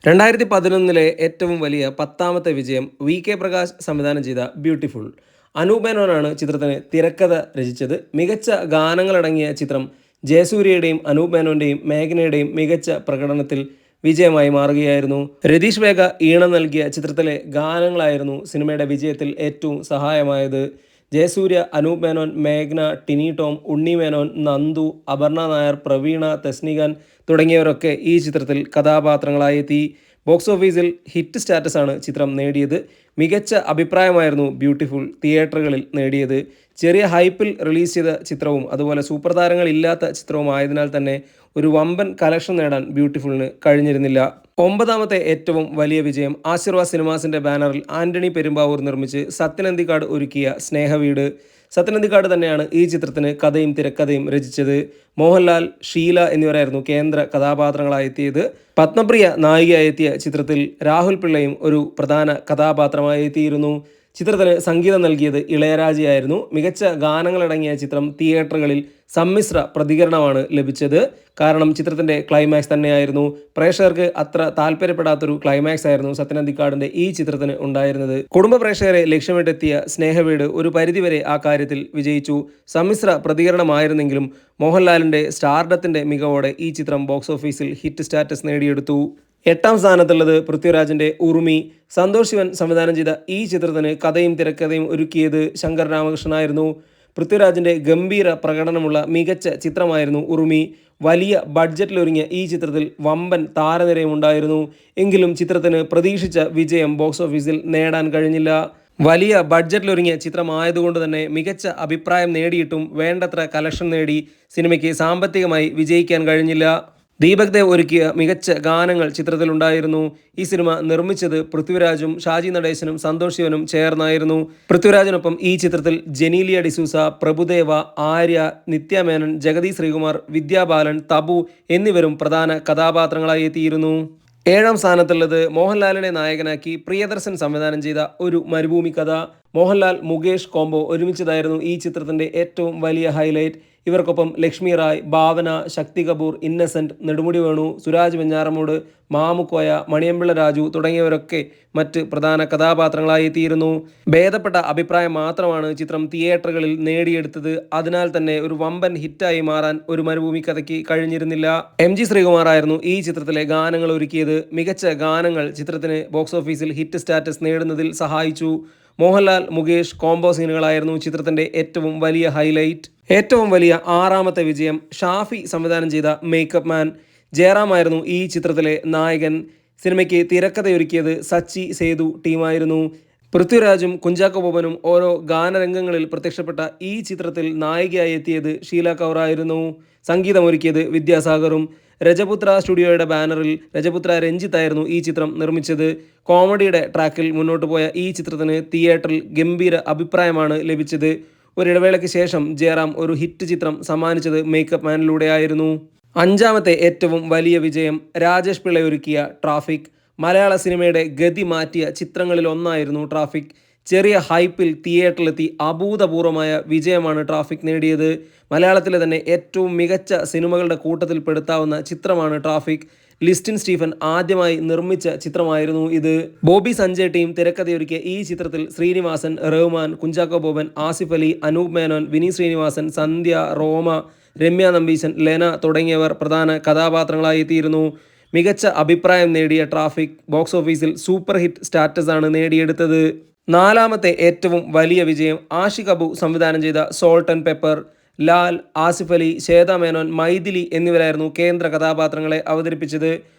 2011 ഏറ്റവും വലിയ 10ാമത്തെ വിജയം വി.കെ. പ്രകാശ് സംവിധാനം ചെയ്ത ബ്യൂട്ടിഫുൾ. അനൂപ് മേനോനാണ് ചിത്രത്തിന് തിരക്കഥ രചിച്ചത്. മികച്ച ഗാനങ്ങളടങ്ങിയ ചിത്രം ജയസൂര്യയുടെയും അനൂപ് മേനോൻ്റെയും മേഘനയുടെയും മികച്ച പ്രകടനത്തിൽ വിജയമായി മാറുകയായിരുന്നു. രതീഷ് വേഗ ഈണം നൽകിയ ചിത്രത്തിലെ ഗാനങ്ങളായിരുന്നു സിനിമയുടെ വിജയത്തിൽ ഏറ്റവും സഹായമായത്. ജയസൂര്യ, അനൂപ് മേനോൻ, മേഘ്ന, ടിനി ടോം, ഉണ്ണി മേനോൻ, നന്ദു, അപർണ നായർ, പ്രവീണ, തെസ്നിഖാൻ തുടങ്ങിയവരൊക്കെ ഈ ചിത്രത്തിൽ കഥാപാത്രങ്ങളായി എത്തി. ബോക്സ് ഓഫീസിൽ ഹിറ്റ് സ്റ്റാറ്റസാണ് ചിത്രം നേടിയത്. മികച്ച അഭിപ്രായമായിരുന്നു ബ്യൂട്ടിഫുൾ തിയേറ്ററുകളിൽ നേടിയത്. ചെറിയ ഹൈപ്പിൽ റിലീസ് ചെയ്ത ചിത്രവും അതുപോലെ സൂപ്പർ താരങ്ങൾ ഇല്ലാത്ത ചിത്രവും ആയതിനാൽ തന്നെ ഒരു വമ്പൻ കളക്ഷൻ നേടാൻ ബ്യൂട്ടിഫുളിന് കഴിഞ്ഞിരുന്നില്ല. 9ാമത്തെ ഏറ്റവും വലിയ വിജയം ആശീർവാദ് സിനിമാസിൻ്റെ ബാനറിൽ ആന്റണി പെരുമ്പാവൂർ നിർമ്മിച്ച് സത്യൻ അന്തിക്കാട് ഒരുക്കിയ സ്നേഹവീട്. സത്യൻ അന്തിക്കാട് തന്നെയാണ് ഈ ചിത്രത്തിന് കഥയും തിരക്കഥയും രചിച്ചത്. മോഹൻലാൽ, ഷീല എന്നിവരായിരുന്നു കേന്ദ്ര കഥാപാത്രങ്ങളായി എത്തിയത്. പത്മപ്രിയ നായികയായി എത്തിയ ചിത്രത്തിൽ രാഹുൽ പിള്ളയും ഒരു പ്രധാന കഥാപാത്രമായി എത്തിയിരുന്നു. ചിത്രത്തിന് സംഗീതം നൽകിയത് ഇളയരാജയായിരുന്നു. മികച്ച ഗാനങ്ങളടങ്ങിയ ചിത്രം തിയേറ്ററുകളിൽ സമ്മിശ്ര പ്രതികരണമാണ് ലഭിച്ചത്. കാരണം ചിത്രത്തിൻ്റെ ക്ലൈമാക്സ് തന്നെയായിരുന്നു. പ്രേക്ഷകർക്ക് അത്ര താല്പര്യപ്പെടാത്തൊരു ക്ലൈമാക്സ് ആയിരുന്നു സത്യൻ അന്തിക്കാടിൻ്റെ ഈ ചിത്രത്തിന് ഉണ്ടായിരുന്നത്. കുടുംബ പ്രേക്ഷകരെ ലക്ഷ്യമിട്ടെത്തിയ സ്നേഹവീട് ഒരു പരിധിവരെ ആ കാര്യത്തിൽ വിജയിച്ചു. സമ്മിശ്ര പ്രതികരണമായിരുന്നെങ്കിലും മോഹൻലാലിൻ്റെ സ്റ്റാർഡത്തിൻ്റെ മികവോടെ ഈ ചിത്രം ബോക്സ് ഓഫീസിൽ ഹിറ്റ് സ്റ്റാറ്റസ് നേടിയെടുത്തു. 8ാം സ്ഥാനത്തുള്ളത് പൃഥ്വിരാജിൻ്റെ ഉറുമി. സന്തോഷ് ശിവൻ സംവിധാനം ചെയ്ത ഈ ചിത്രത്തിന് കഥയും തിരക്കഥയും ഒരുക്കിയത് ശങ്കർ രാമകൃഷ്ണനായിരുന്നു. പൃഥ്വിരാജിൻ്റെ ഗംഭീര പ്രകടനമുള്ള മികച്ച ചിത്രമായിരുന്നു ഉറുമി. വലിയ ബഡ്ജറ്റിലൊരുങ്ങിയ ഈ ചിത്രത്തിൽ വമ്പൻ താരനിരയും ഉണ്ടായിരുന്നു. എങ്കിലും ചിത്രത്തിന് പ്രതീക്ഷിച്ച വിജയം ബോക്സ് ഓഫീസിൽ നേടാൻ കഴിഞ്ഞില്ല. വലിയ ബഡ്ജറ്റിലൊരുങ്ങിയ ചിത്രമായതുകൊണ്ട് തന്നെ മികച്ച അഭിപ്രായം നേടിയിട്ടും വേണ്ടത്ര കളക്ഷൻ നേടി സിനിമയ്ക്ക് സാമ്പത്തികമായി വിജയിക്കാൻ കഴിഞ്ഞില്ല. ദീപക് ദേവ് ഒരുക്കിയ മികച്ച ഗാനങ്ങൾ ചിത്രത്തിലുണ്ടായിരുന്നു. ഈ സിനിമ നിർമ്മിച്ചത് പൃഥ്വിരാജും ഷാജി നടേശനും സന്തോഷ് ശിവനും ചേർന്നായിരുന്നു. പൃഥ്വിരാജിനൊപ്പം ഈ ചിത്രത്തിൽ ജെനീലിയ ഡിസൂസ, പ്രഭുദേവ, ആര്യ, നിത്യ മേനൻ, ജഗതി ശ്രീകുമാർ, വിദ്യാബാലൻ, തബു എന്നിവരും പ്രധാന കഥാപാത്രങ്ങളായി എത്തിയിരുന്നു. 7ാം സ്ഥാനത്തുള്ളത് മോഹൻലാലിനെ നായകനാക്കി പ്രിയദർശൻ സംവിധാനം ചെയ്ത ഒരു മരുഭൂമി കഥ. മോഹൻലാൽ മുകേഷ് കോംബോ ഒരുമിച്ചതായിരുന്നു ഈ ചിത്രത്തിൻ്റെ ഏറ്റവും വലിയ ഹൈലൈറ്റ്. ഇവർക്കൊപ്പം ലക്ഷ്മി റായ്, ഭാവന, ശക്തി കപൂർ, ഇന്നസെൻറ്റ്, നെടുമുടി വേണു, സുരാജ് വെഞ്ഞാറമൂട്, മാമുക്കോയ, മണിയമ്പിള്ള രാജു തുടങ്ങിയവരൊക്കെ മറ്റ് പ്രധാന കഥാപാത്രങ്ങളായി എത്തിയിരുന്നു. ഭേദപ്പെട്ട അഭിപ്രായം മാത്രമാണ് ചിത്രം തിയേറ്ററുകളിൽ നേടിയെടുത്തത്. അതിനാൽ തന്നെ ഒരു വമ്പൻ ഹിറ്റായി മാറാൻ ഒരു മരുഭൂമി കഥയ്ക്ക് കഴിഞ്ഞിരുന്നില്ല. MG ശ്രീകുമാറായിരുന്നു ഈ ചിത്രത്തിലെ ഗാനങ്ങൾ ഒരുക്കിയത്. മികച്ച ഗാനങ്ങൾ ചിത്രത്തിന് ബോക്സ് ഓഫീസിൽ ഹിറ്റ് സ്റ്റാറ്റസ് നേടുന്നതിൽ സഹായിച്ചു. മോഹൻലാൽ മുകേഷ് കോംബോ സീനുകളായിരുന്നു ചിത്രത്തിൻ്റെ ഏറ്റവും വലിയ ഹൈലൈറ്റ്. ഏറ്റവും വലിയ 6ാമത്തെ വിജയം ഷാഫി സംവിധാനം ചെയ്ത മേക്കപ്പ് മാൻ. ജയറാമായിരുന്നു ഈ ചിത്രത്തിലെ നായകൻ. സിനിമയ്ക്ക് തിരക്കഥയൊരുക്കിയത് സച്ചി സേതു ടീമായിരുന്നു. പൃഥ്വിരാജും കുഞ്ചാക്കോ ബോബനും ഓരോ ഗാനരംഗങ്ങളിൽ പ്രത്യക്ഷപ്പെട്ട ഈ ചിത്രത്തിൽ നായികയായി എത്തിയത് ഷീല കൗറായിരുന്നു. സംഗീതമൊരുക്കിയത് വിദ്യാസാഗറും. രജപുത്ര സ്റ്റുഡിയോയുടെ ബാനറിൽ രജപുത്ര രഞ്ജിത്തായിരുന്നു ഈ ചിത്രം നിർമ്മിച്ചത്. കോമഡിയുടെ ട്രാക്കിൽ മുന്നോട്ട് പോയ ഈ ചിത്രത്തിന് തിയേറ്ററിൽ ഗംഭീര അഭിപ്രായമാണ് ലഭിച്ചത്. ഒരിടവേളയ്ക്ക് ശേഷം ജയറാം ഒരു ഹിറ്റ് ചിത്രം സമ്മാനിച്ചത് മേക്കപ്പ് മാനിലൂടെയായിരുന്നു. 5ാമത്തെ ഏറ്റവും വലിയ വിജയം രാജേഷ് പിള്ള ഒരുക്കിയ ട്രാഫിക്. മലയാള സിനിമയുടെ ഗതി മാറ്റിയ ചിത്രങ്ങളിൽ ഒന്നായിരുന്നു ട്രാഫിക്. ചെറിയ ഹൈപ്പിൽ തിയേറ്ററിലെത്തി അഭൂതപൂർവമായ വിജയമാണ് ട്രാഫിക് നേടിയത്. മലയാളത്തിലെ തന്നെ ഏറ്റവും മികച്ച സിനിമകളുടെ കൂട്ടത്തിൽ പെടുത്താവുന്ന ചിത്രമാണ് ട്രാഫിക്. ലിസ്റ്റിൻ സ്റ്റീഫൻ ആദ്യമായി നിർമ്മിച്ച ചിത്രമായിരുന്നു ഇത്. ബോബി സഞ്ജയ് ടീം തിരക്കഥയൊരുക്കിയ ഈ ചിത്രത്തിൽ ശ്രീനിവാസൻ, റഹ്മാൻ, കുഞ്ചാക്കോ ബോബൻ, ആസിഫ് അലി, അനൂപ് മേനോൻ, വിനി ശ്രീനിവാസൻ, സന്ധ്യ, റോമ, രമ്യ നമ്പീശൻ, ലെന തുടങ്ങിയവർ പ്രധാന കഥാപാത്രങ്ങളായി എത്തിയിരുന്നു. മികച്ച അഭിപ്രായം നേടിയ ട്രാഫിക് ബോക്സ് ഓഫീസിൽ സൂപ്പർ ഹിറ്റ് സ്റ്റാറ്റസ് ആണ് നേടിയെടുത്തത്. 4ാമത്തെ ഏറ്റവും വലിയ വിജയം ആഷിഖ് അബു സംവിധാനം ചെയ്ത salt and pepper. Lal, Asif Ali, Shweta Menon, Mythili എന്നിവരായിരുന്നു കേന്ദ്ര കഥാപാത്രങ്ങളെ അവതരിപ്പിച്ചത്.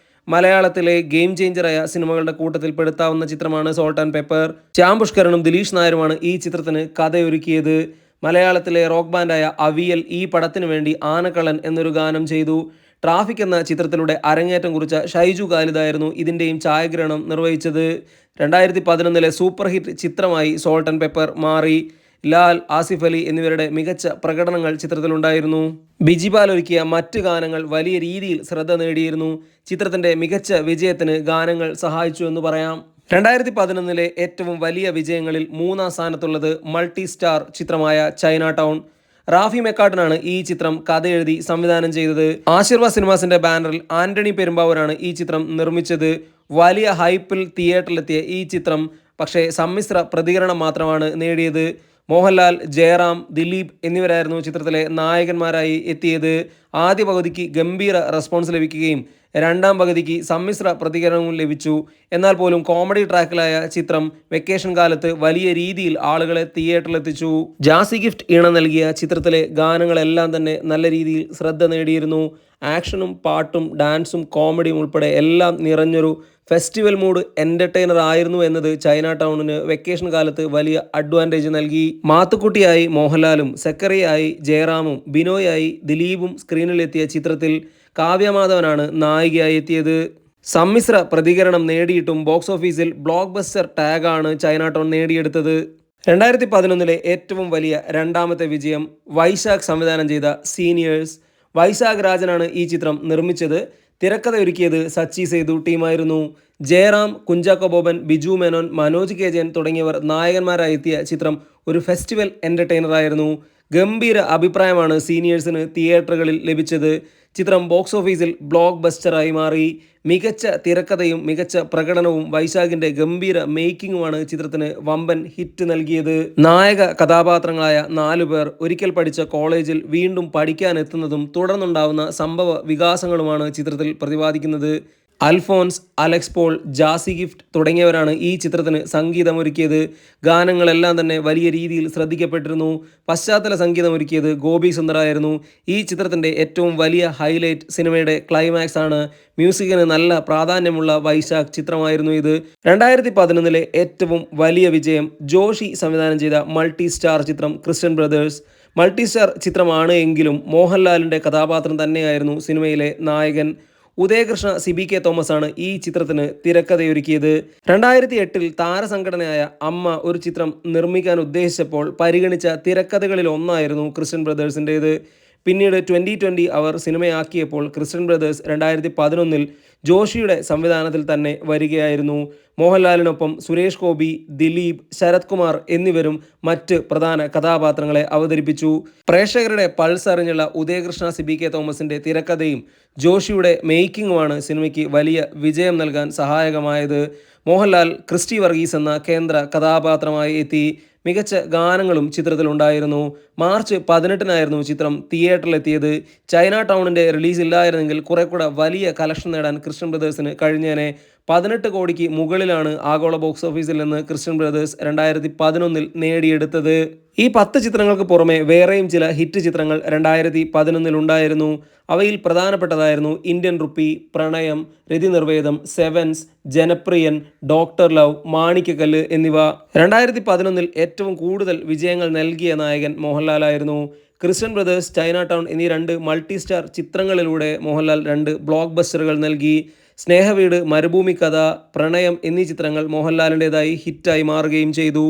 മലയാളത്തിലെ ഗെയിം ചേഞ്ചറായ സിനിമകളുടെ കൂട്ടത്തിൽ പെടുത്താവുന്ന ചിത്രമാണ് സോൾട്ട് ആൻഡ് പെപ്പർ. ശ്യാം പുഷ്കരനും ദിലീഷ് നായരുമാണ് ഈ ചിത്രത്തിന് കഥയൊരുക്കിയത്. മലയാളത്തിലെ റോക്ക് ബാൻഡായ അവിയൽ ഈ പടത്തിനു വേണ്ടി ആനക്കള്ളൻ എന്നൊരു ഗാനം ചെയ്തു. ട്രാഫിക് എന്ന ചിത്രത്തിലൂടെ അരങ്ങേറ്റം കുറിച്ച ഷൈജു ഖാലിദായിരുന്നു ഇതിൻ്റെയും ഛായാഗ്രഹണം നിർവഹിച്ചത്. 2011 സൂപ്പർ ഹിറ്റ് ചിത്രമായി സോൾട്ട് ആൻഡ് പെപ്പർ മാറി. ലാൽ, ആസിഫ് അലി എന്നിവരുടെ മികച്ച പ്രകടനങ്ങൾ ചിത്രത്തിലുണ്ടായിരുന്നു. ബിജിപാൽ ഒരുക്കിയ മറ്റ് ഗാനങ്ങൾ വലിയ രീതിയിൽ ശ്രദ്ധ നേടിയിരുന്നു. ചിത്രത്തിൻ്റെ മികച്ച വിജയത്തിന് ഗാനങ്ങൾ സഹായിച്ചു എന്ന് പറയാം. 2011 ഏറ്റവും വലിയ വിജയങ്ങളിൽ 3ാം സ്ഥാനത്തുള്ളത് മൾട്ടി സ്റ്റാർ ചിത്രമായ ചൈന ടൗൺ. റാഫി മെക്കാട്ടനാണ് ഈ ചിത്രം കഥ എഴുതി സംവിധാനം ചെയ്തത്. ആശീർവാദ് സിനിമാസിന്റെ ബാനറിൽ ആന്റണി പെരുമ്പാവൂരാണ് ഈ ചിത്രം നിർമ്മിച്ചത്. വലിയ ഹൈപ്പിൽ തിയേറ്ററിലെത്തിയ ഈ ചിത്രം പക്ഷേ സമ്മിശ്ര പ്രതികരണം മാത്രമാണ് നേടിയത്. മോഹൻലാൽ, ജയറാം, ദിലീപ് എന്നിവരായിരുന്നു ചിത്രത്തിലെ നായകന്മാരായി എത്തിയത്. ആദ്യ പകുതിക്ക് ഗംഭീര റെസ്പോൺസ് ലഭിക്കുകയും രണ്ടാം പകുതിക്ക് സമ്മിശ്ര പ്രതികരണവും ലഭിച്ചു. എന്നാൽ പോലും കോമഡി ട്രാക്കിലായ ചിത്രം വെക്കേഷൻ കാലത്ത് വലിയ രീതിയിൽ ആളുകളെ തിയേറ്ററിലെത്തിച്ചു. ജാസി ഗിഫ്റ്റ് ഈണം നൽകിയ ചിത്രത്തിലെ ഗാനങ്ങളെല്ലാം തന്നെ നല്ല രീതിയിൽ ശ്രദ്ധ നേടിയിരുന്നു. ആക്ഷനും പാട്ടും ഡാൻസും കോമഡിയും ഉൾപ്പെടെ എല്ലാം നിറഞ്ഞൊരു ഫെസ്റ്റിവൽ മൂഡ് എൻ്റർടൈനർ ആയിരുന്നു എന്നത് ചൈന ടൗണിന് വെക്കേഷൻ കാലത്ത് വലിയ അഡ്വാൻറ്റേജ് നൽകി. മാത്തുക്കുട്ടിയായി മോഹൻലാലും സെക്കറിയായി ജയറാമും ബിനോയായി ദിലീപും സ്ക്രീനിലെത്തിയ ചിത്രത്തിൽ കാവ്യമാധവനാണ് നായികയായി എത്തിയത്. സമ്മിശ്ര പ്രതികരണം നേടിയിട്ടും ബോക്സ് ഓഫീസിൽ ബ്ലോക്ക് ബസ്റ്റർ ടാഗാണ് ചൈന ടൗൺ നേടിയെടുത്തത്. 2011 ഏറ്റവും വലിയ രണ്ടാമത്തെ വിജയം വൈശാഖ് സംവിധാനം ചെയ്ത സീനിയേഴ്സ്. വൈശാഖ് രാജനാണ് ഈ ചിത്രം നിർമ്മിച്ചത്. തിരക്കഥ ഒരുക്കിയത് സച്ചി സേതു ടീമായിരുന്നു. ജയറാം, കുഞ്ചാക്കോ ബോബൻ, ബിജു മേനോൻ, മനോജ് കെ ജയൻ തുടങ്ങിയവർ നായകന്മാരായി എത്തിയ ചിത്രം ഒരു ഫെസ്റ്റിവൽ എൻ്റർടൈനറായിരുന്നു. ഗംഭീര അഭിപ്രായമാണ് സീനിയേഴ്സിന് തിയേറ്ററുകളിൽ ലഭിച്ചത്. ചിത്രം ബോക്സ് ഓഫീസിൽ ബ്ലോക്ക് ബസ്റ്ററായി മാറി. മികച്ച തിരക്കഥയും മികച്ച പ്രകടനവും വൈശാഖിന്റെ ഗംഭീര മേക്കിങ്ങുമാണ് ചിത്രത്തിന് വമ്പൻ ഹിറ്റ് നൽകിയത്. നായക കഥാപാത്രങ്ങളായ 4 പേർ ഒരിക്കൽ പഠിച്ച കോളേജിൽ വീണ്ടും പഠിക്കാനെത്തുന്നതും തുടർന്നുണ്ടാവുന്ന സംഭവ വികാസങ്ങളുമാണ് ചിത്രത്തിൽ പ്രതിപാദിക്കുന്നത്. അൽഫോൻസ്, അലക്സ് പോൾ, ജാസി ഗിഫ്റ്റ് തുടങ്ങിയവരാണ് ഈ ചിത്രത്തിന് സംഗീതമൊരുക്കിയത്. ഗാനങ്ങളെല്ലാം തന്നെ വലിയ രീതിയിൽ ശ്രദ്ധിക്കപ്പെട്ടിരുന്നു. പശ്ചാത്തല സംഗീതമൊരുക്കിയത് ഗോപി സുന്ദറായിരുന്നു. ഈ ചിത്രത്തിൻ്റെ ഏറ്റവും വലിയ ഹൈലൈറ്റ് സിനിമയുടെ ക്ലൈമാക്സ് ആണ്. മ്യൂസിക്കിന് നല്ല പ്രാധാന്യമുള്ള വൈശാഖ് ചിത്രമായിരുന്നു ഇത്. 2011 ഏറ്റവും വലിയ വിജയം ജോഷി സംവിധാനം ചെയ്ത മൾട്ടി സ്റ്റാർ ചിത്രം ക്രിസ്ത്യൻ ബ്രദേഴ്സ്. മൾട്ടി സ്റ്റാർ ചിത്രമാണ് എങ്കിലും മോഹൻലാലിൻ്റെ കഥാപാത്രം തന്നെയായിരുന്നു സിനിമയിലെ നായകൻ. ഉദയകൃഷ്ണ CBK തോമസ് ആണ് ഈ ചിത്രത്തിന് തിരക്കഥയൊരുക്കിയത്. 2008 താരസംഘടനയായ അമ്മ ഒരു ചിത്രം നിർമ്മിക്കാൻ ഉദ്ദേശിച്ചപ്പോൾ പരിഗണിച്ച തിരക്കഥകളിൽ ഒന്നായിരുന്നു ക്രിസ്ത്യൻ ബ്രദേഴ്സിൻ്റേത്. പിന്നീട് 2020 അവർ സിനിമയാക്കിയപ്പോൾ ക്രിസ്ത്യൻ ബ്രദേഴ്സ് 2011 ജോഷിയുടെ സംവിധാനത്തിൽ തന്നെ വരികയായിരുന്നു. മോഹൻലാലിനൊപ്പം സുരേഷ് ഗോപി, ദിലീപ്, ശരത് കുമാർ എന്നിവരും മറ്റ് പ്രധാന കഥാപാത്രങ്ങളെ അവതരിപ്പിച്ചു. പ്രേക്ഷകരുടെ പൾസ് അറിഞ്ഞുള്ള ഉദയകൃഷ്ണ CBK തോമസിൻ്റെ തിരക്കഥയും ജോഷിയുടെ മേക്കിങ്ങുമാണ് സിനിമയ്ക്ക് വലിയ വിജയം നൽകാൻ സഹായകമായത്. മോഹൻലാൽ ക്രിസ്റ്റി വർഗീസ് എന്ന കേന്ദ്ര കഥാപാത്രമായി എത്തി. മികച്ച ഗാനങ്ങളും ചിത്രത്തിലുണ്ടായിരുന്നു. മാർച്ച് 18 ചിത്രം തിയേറ്ററിലെത്തിയത്. ചൈന ടൗണിൻ്റെ റിലീസ് ഇല്ലായിരുന്നെങ്കിൽ കുറെ കൂടെ വലിയ കളക്ഷൻ നേടാൻ ക്രിസ്ത്യൻ ബ്രദേഴ്സിന് കഴിഞ്ഞേനെ. 18 കോടിക്ക് മുകളിലാണ് ആഗോള ബോക്സ് ഓഫീസിൽ നിന്ന് ക്രിസ്ത്യൻ ബ്രദേഴ്സ് 2011 നേടിയെടുത്തത്. ഈ 10 ചിത്രങ്ങൾക്ക് പുറമെ വേറെയും ചില ഹിറ്റ് ചിത്രങ്ങൾ 2011 ഉണ്ടായിരുന്നു. അവയിൽ പ്രധാനപ്പെട്ടതായിരുന്നു ഇന്ത്യൻ റുപ്പി, പ്രണയം, Rathinirvedam, sevens, Janapriyan, doctor love, മാണിക്യക്കല്ല് എന്നിവ. 2011 ഏറ്റവും കൂടുതൽ വിജയങ്ങൾ നൽകിയ നായകൻ മോഹൻലാലായിരുന്നു. ക്രിസ്ത്യൻ ബ്രദേഴ്സ്, ചൈന ടൗൺ എന്നീ 2 മൾട്ടി സ്റ്റാർ ചിത്രങ്ങളിലൂടെ മോഹൻലാൽ 2 ബ്ലോക്ക് ബസ്റ്ററുകൾ നൽകി. സ്നേഹവീട്, മരുഭൂമി കഥ, പ്രണയം എന്നീ ചിത്രങ്ങൾ മോഹൻലാലിൻ്റെതായി ഹിറ്റായി മാറുകയും ചെയ്തു.